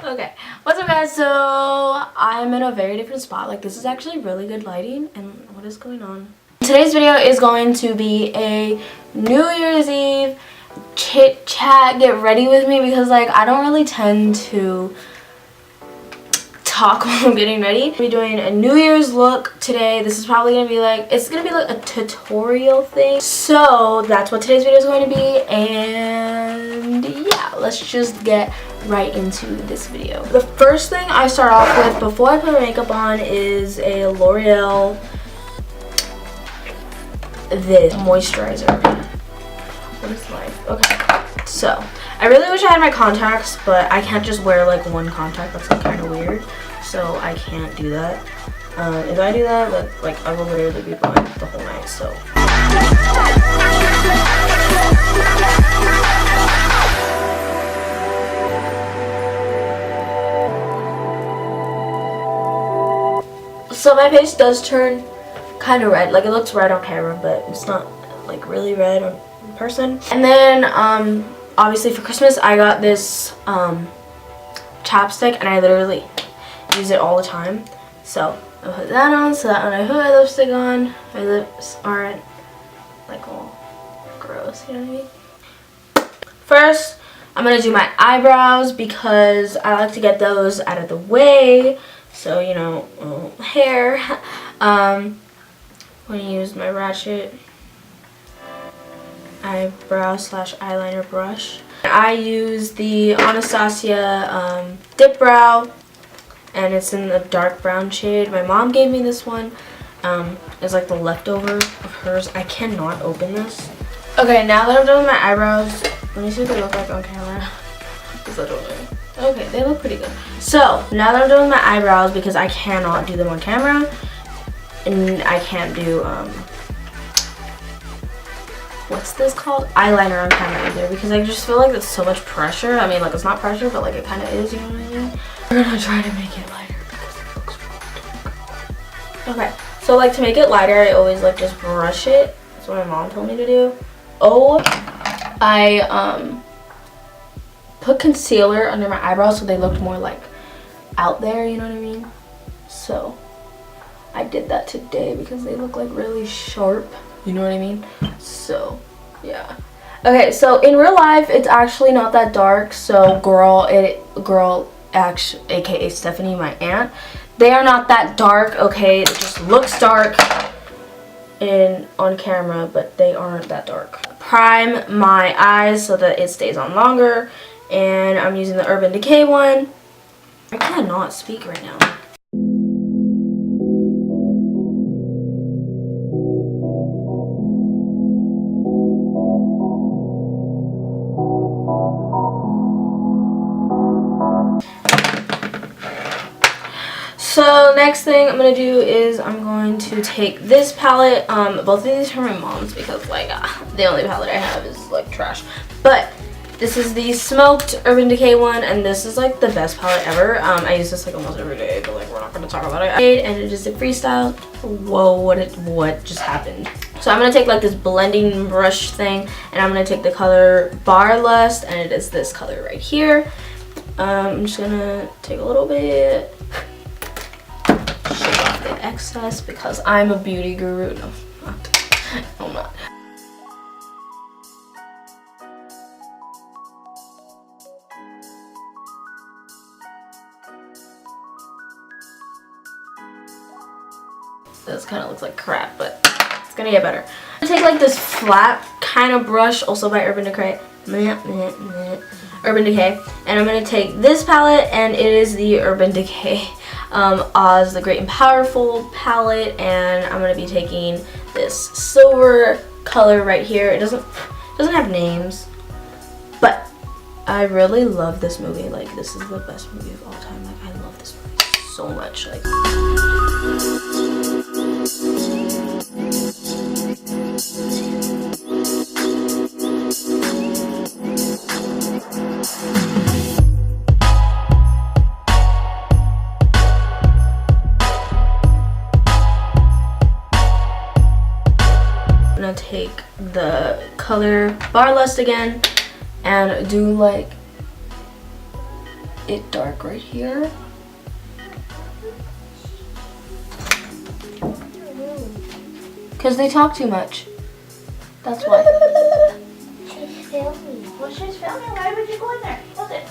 Okay, what's up guys? So I'm in a very different spot. Like, this is actually really good lighting. And what is going on? Today's video is going to be a New Year's Eve chit chat, get ready with me, because like I don't really tend to talk while I'm getting ready. We're doing a New Year's look today. This is probably gonna be like, it's gonna be like a tutorial thing. So that's what today's video is going to be, and yeah, let's just get right into this video. The first thing I start off with before I put my makeup on is a L'Oreal moisturizer. What is life? Okay, so I really wish I had my contacts, but I can't just wear like one contact. That's like kind of weird, so I can't do that. If I do that, like I will literally be blind the whole night. So my face does turn kind of red. Like, it looks red on camera, but it's not like really red on person. And then obviously for Christmas I got this chapstick, and I literally use it all the time. So I put that on so that when I put my lipstick on, my lips aren't like all gross, you know what I mean? First, I'm gonna do my eyebrows because I like to get those out of the way. So, you know, hair. I'm gonna use my ratchet eyebrow / eyeliner brush. I use the Anastasia Dip Brow, and it's in the dark brown shade. My mom gave me this one. It's like the leftover of hers. I cannot open this. Okay, now that I'm done with my eyebrows, let me see what they look like on camera. Okay, they look pretty good. So now that I'm done with my eyebrows, because I cannot do them on camera, and I can't do what's this called, eyeliner on camera either, because I just feel like it's so much pressure. I mean, like, it's not pressure, but like it kind of is, you know what I mean? We're gonna try to make it lighter because it looks really dark. Okay, so like to make it lighter, I always like just brush it. That's what my mom told me to do. Oh, I put concealer under my eyebrows so they looked more like out there, you know what I mean? So I did that today because they look like really sharp, you know what I mean? So yeah. Okay, so in real life it's actually not that dark. So girl actually, aka Stephanie, my aunt, they are not that dark. Okay, it just looks dark on camera, but they aren't that dark. Prime my eyes so that it stays on longer, and I'm using the Urban Decay one. I cannot speak right now. So next thing I'm gonna do is I'm going to take this palette. Both of these are my mom's because like the only palette I have is like trash. But this is the Smoked Urban Decay one, and this is like the best palette ever. I use this like almost every day, but like we're not gonna talk about it. And it is a freestyle. Whoa, what just happened? So I'm gonna take like this blending brush thing, and I'm gonna take the color Bar Lust, and it is this color right here. I'm just gonna take a little bit, shake off the excess because I'm a beauty guru. No, I'm not. This kind of looks like crap, but it's gonna get better. I'm gonna take like this flat kind of brush, also by Urban Decay, and I'm gonna take this palette, and it is the Urban Decay Oz the Great and Powerful palette, and I'm gonna be taking this silver color right here. It doesn't have names, but I really love this movie. Like, this is the best movie of all time. Like, I love this movie so much. Like, I'm gonna take the color Bar Lust again and do like it dark right here. Because they talk too much. That's why. She's filming. Well, she's filming. Why would you go in there? What's it?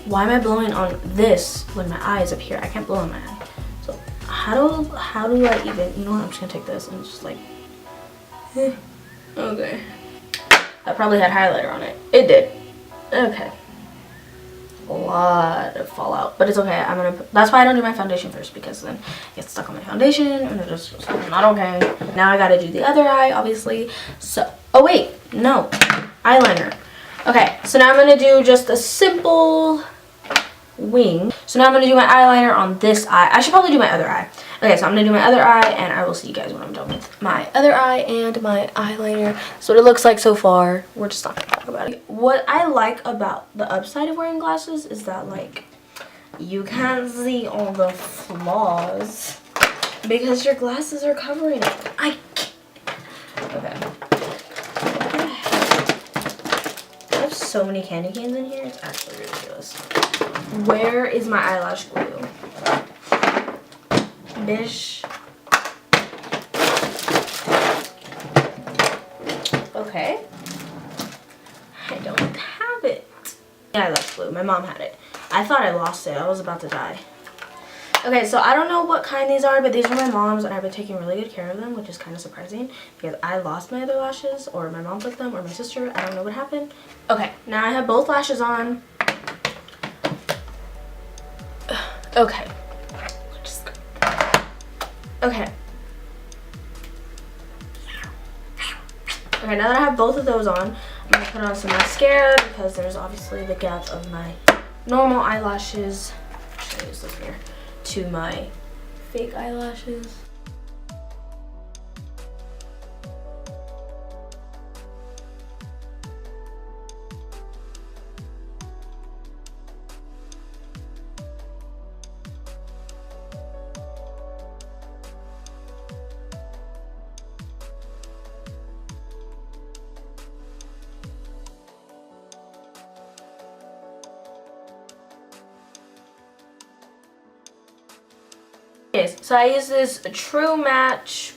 Why am I blowing on this when my eye is up here? I can't blow on my eye. So how do I even, you know what, I'm just gonna take this and just like, okay. That probably had highlighter on it. It did. Okay. A lot of fallout, but it's okay. That's why I don't do my foundation first, because then it gets stuck on my foundation and it just not okay. Now I gotta do the other eye, obviously. So, oh wait, no, eyeliner. Okay, so now I'm gonna do just a simple wing. So now I'm gonna do my eyeliner on this eye. I should probably do my other eye. Okay, so I'm gonna do my other eye, and I will see you guys when I'm done with my other eye and my eyeliner. So what it looks like so far. We're just not gonna talk about it. What I like about the upside of wearing glasses is that, like, you can't see all the flaws because your glasses are covering it. Okay. I have so many candy canes in here. It's actually ridiculous. Where is my eyelash glue? Bish. Okay. I don't have it. Eyelash glue. My mom had it. I thought I lost it. I was about to die. Okay, so I don't know what kind these are, but these are my mom's, and I've been taking really good care of them, which is kind of surprising because I lost my other lashes, or my mom took them, or my sister. I don't know what happened. Okay, now I have both lashes on. Okay. Okay. Okay, now that I have both of those on, I'm going to put on some mascara because there's obviously the gap of my normal eyelashes. Should I use this mirror? To my fake eyelashes. Okay, so I use this True Match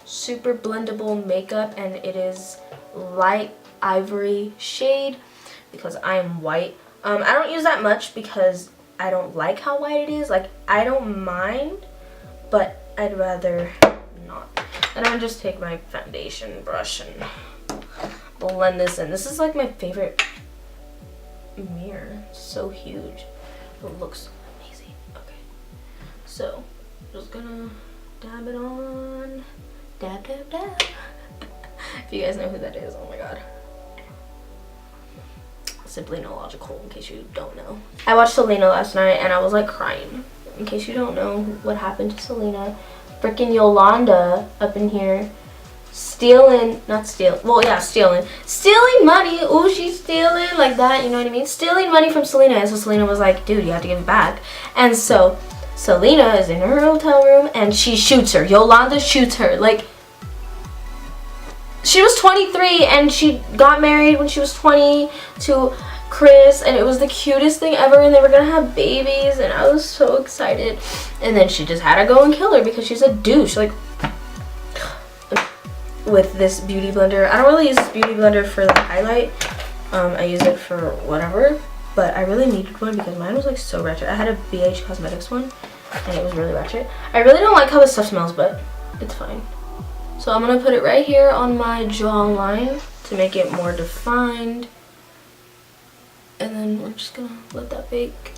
Super Blendable Makeup, and it is light ivory shade because I'm white. I don't use that much because I don't like how white it is. Like, I don't mind, but I'd rather not. And I'm gonna just take my foundation brush and blend this in. This is like my favorite mirror. It's so huge. It looks amazing. Okay, so just gonna dab it on. Dab, dab, dab. If you guys know who that is, oh my god. Simply No Logical, in case you don't know. I watched Selena last night and I was like crying. In case you don't know what happened to Selena. Freaking Yolanda up in here stealing, not stealing, well yeah, stealing money. Ooh, she's stealing like that, you know what I mean? Stealing money from Selena. And so Selena was like, dude, you have to give it back. And so Selena is in her hotel room and she shoots her. Yolanda shoots her. Like, she was 23 and she got married when she was 20 to Chris, and it was the cutest thing ever, and they were gonna have babies, and I was so excited. And then she just had to go and kill her because she's a douche. Like, with this beauty blender, I don't really use this beauty blender for the highlight. I use it for whatever, but I really needed one because mine was like so ratchet. I had a BH Cosmetics one and it was really ratchet. I really don't like how this stuff smells, but it's fine. So I'm gonna put it right here on my jawline to make it more defined. And then we're just gonna let that bake.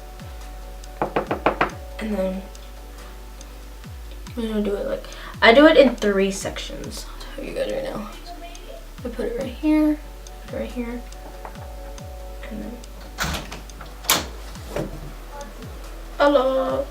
And then I'm gonna do it like, I do it in 3 sections. I'll tell you guys right now. I put it right here, right here, and then hello.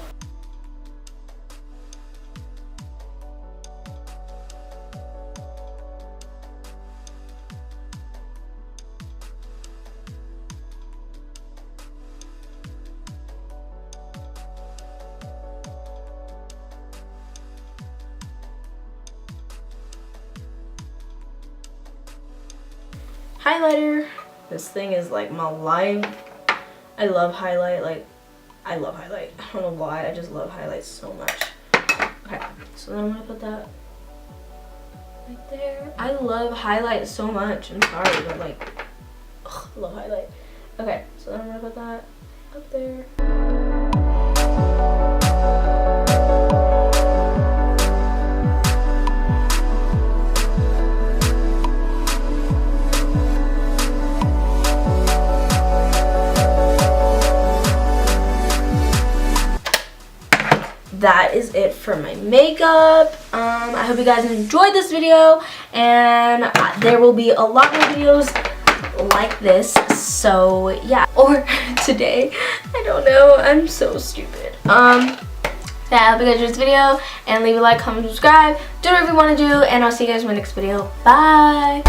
highlighter. This thing is like my life. I love highlight. Like, I love highlight. I don't know why. I just love highlight so much. Okay, so then I'm gonna put that right there. I love highlight so much. I'm sorry, but like, ugh, I love highlight. Okay, so then I'm gonna put that up there. That is it for my makeup. I hope you guys enjoyed this video, and there will be a lot more videos like this, so yeah. Or today, I don't know, I'm so stupid. Yeah, I hope you guys enjoyed this video, and leave a like, comment, subscribe, do whatever you want to do, and I'll see you guys in my next video. Bye.